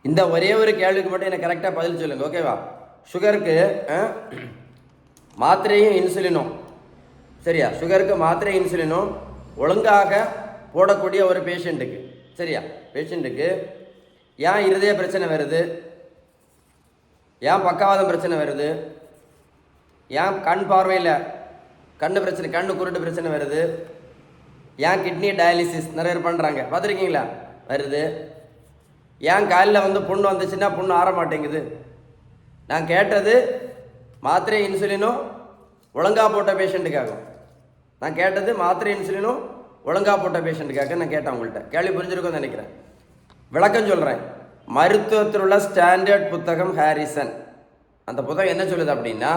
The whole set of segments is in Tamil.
இந்த ஒரே ஒரு கேள்விக்கு மட்டும் எனக்கு கரெக்டாக பதில் சொல்லுங்கள், ஓகேவா? சுகருக்கு மாத்திரையும் இன்சுலினும், சரியா? சுகருக்கு மாத்திரை இன்சுலினும் ஒழுங்காக போடக்கூடிய ஒரு பேஷண்ட்டுக்கு, சரியா, பேஷண்ட்டுக்கு ஏன் இருதய பிரச்சனை வருது, ஏன் பக்கவாதம் பிரச்சனை வருது, ஏன் கண் பார்வையில் கண்ணு பிரச்சனை, கண்ணு குருட்டு பிரச்சனை வருது, ஏன் கிட்னி டயாலிசிஸ் நிறைய பேர் பண்ணுறாங்க பார்த்துருக்கீங்களா வருது, ஏன் காலில் புண்ணு வந்துச்சுன்னா புண்ணு ஆற மாட்டேங்குது. நான் கேட்டது மாத்திரை இன்சுலினும் ஒழுங்காக போட்ட பேஷண்ட்டுக்காகும். நான் கேட்டது மாத்திரை இன்சுலினும் ஒழுங்காக போட்ட பேஷண்ட்டுக்காக நான் கேட்டேன். உங்கள்கிட்ட கேள்வி புரிஞ்சிருக்கும்னு நினைக்கிறேன். விளக்கம் சொல்கிறேன். மருத்துவத்தில் உள்ள ஸ்டாண்டர்ட் புத்தகம் ஹாரிசன். அந்த புத்தகம் என்ன சொல்லுது அப்படின்னா,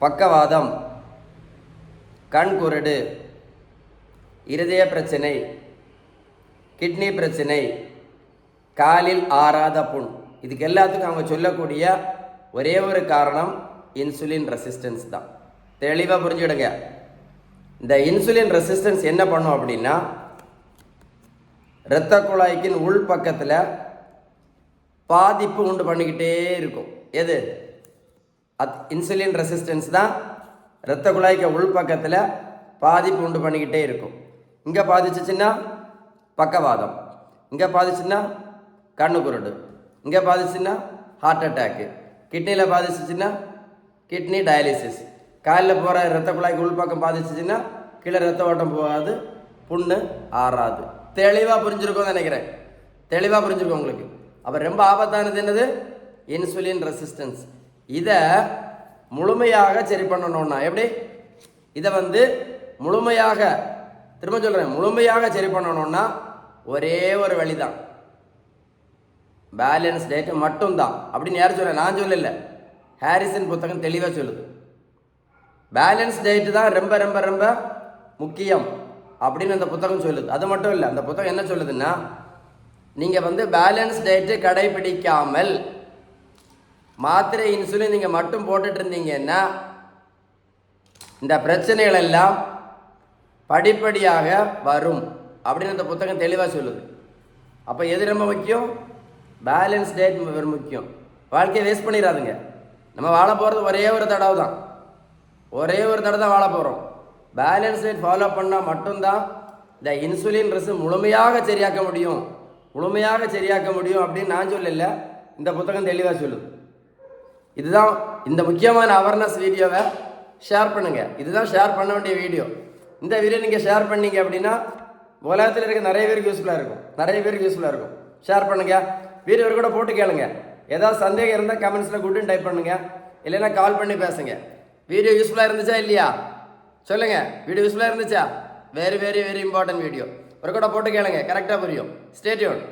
பக்கவாதம், கண் குருடு, இருதய பிரச்சனை, கிட்னி பிரச்சனை, காலில் ஆறாத புண், இதுக்கு எல்லாத்துக்கும் அவங்க சொல்லக்கூடிய ஒரே ஒரு காரணம் இன்சுலின் ரெசிஸ்டன்ஸ் தான். தெளிவாக புரிஞ்சுடுங்க. இந்த இன்சுலின் ரெசிஸ்டன்ஸ் என்ன பண்ணும் அப்படின்னா, இரத்த குழாய்க்கின் உள் பக்கத்தில் பாதிப்பு உண்டு பண்ணிக்கிட்டே இருக்கும். எது? இன்சுலின் ரெசிஸ்டன்ஸ் தான் இரத்த குழாய்க்கு உள் பக்கத்தில் பாதிப்பு உண்டு பண்ணிக்கிட்டே இருக்கும். இங்கே பாதிச்சுன்னா பக்கவாதம், இங்கே பாதிச்சுன்னா கண்ணு குருடு, இங்கே பாதிச்சுன்னா ஹார்ட் அட்டாக்கு, கிட்னியில் பாதிச்சுன்னா கிட்னி டயாலிசிஸ், காலில் போகிற இரத்த குழாய்க்கு உள்பக்கம் பாதிச்சுன்னா கீழே ரத்த ஓட்டம் போகாது, புண்ணு ஆறாது. தெளிவாக புரிஞ்சிருக்கோன்னு நினைக்கிறேன். தெளிவாக புரிஞ்சிருக்கோம் உங்களுக்கு. அப்போ ரொம்ப ஆபத்தானது என்னது? Insulin resistance. இதை முழுமையாக சரி பண்ணணும்னா எப்படி? இதை முழுமையாக, திரும்ப சொல்கிறேன், முழுமையாக சரி பண்ணணும்னா ஒரே ஒரு வழி தான், பேலன்ஸ் டயட் மட்டும்தான். அப்படின்னு யார் சொல்ல? நான் சொல்லல, ஹாரிசன் புத்தகம் தெளிவாக சொல்லுது. பேலன்ஸ் டயட்டு தான் ரொம்ப ரொம்ப ரொம்ப முக்கியம் அப்படின்னு அந்த புத்தகம் சொல்லுது. அது மட்டும் இல்லை, அந்த புத்தகம் என்ன சொல்லுதுன்னா, நீங்கள் பேலன்ஸ் டயட்டு கடைபிடிக்காமல் மாத்திரை இன்சுலின் நீங்கள் மட்டும் போட்டுட்டு இருந்தீங்கன்னா இந்த பிரச்சனைகள் எல்லாம் படிப்படியாக வரும் அப்படின்னு அந்த புத்தகம் தெளிவாக சொல்லுது. அப்போ எது ரொம்ப முக்கியம்? பேலன்ஸ் டயட் ரொம்ப முக்கியம். வாழ்க்கையை வேஸ்ட் பண்ணிடாதுங்க. நம்ம வாழ போகிறது ஒரே ஒரு தடவை தான், ஒரே ஒரு தடவை தான் வாழ போகிறோம். பேலன்ஸ் டயட் ஃபாலோ பண்ணால் மட்டும்தான் இந்த இன்சுலின் முழுமையாக சரியாக்க முடியும், முழுமையாக சரியாக்க முடியும் அப்படின்னு நான் சொல்லல, இந்த புத்தகம் தெளிவாக சொல்லுது. இதுதான் இந்த முக்கியமான அவேர்னஸ் வீடியோவை ஷேர் பண்ணுங்கள். இதுதான் ஷேர் பண்ண வேண்டிய வீடியோ. இந்த வீடியோ நீங்கள் ஷேர் பண்ணீங்க அப்படின்னா உலகத்தில் இருக்க நிறைய பேருக்கு யூஸ்ஃபுல்லாக இருக்கும், நிறைய பேருக்கு யூஸ்ஃபுல்லாக இருக்கும். ஷேர் பண்ணுங்கள். வீடியோ கூட போட்டு கேளுங்க. ஏதாவது சந்தேகம் இருந்தால் கமெண்ட்ஸில் குட்டுன்னு டைப் பண்ணுங்கள், இல்லைன்னா கால் பண்ணி பேசுங்க. வீடியோ யூஸ்ஃபுல்லாக இருந்துச்சா இல்லையா சொல்லுங்கள். வீடியோ யூஸ்ஃபுல்லாக இருந்துச்சா? Very very very important video. ஒரு கூட போட்டு கேளுங்க, கரெக்டாக புரியும். Stay tune.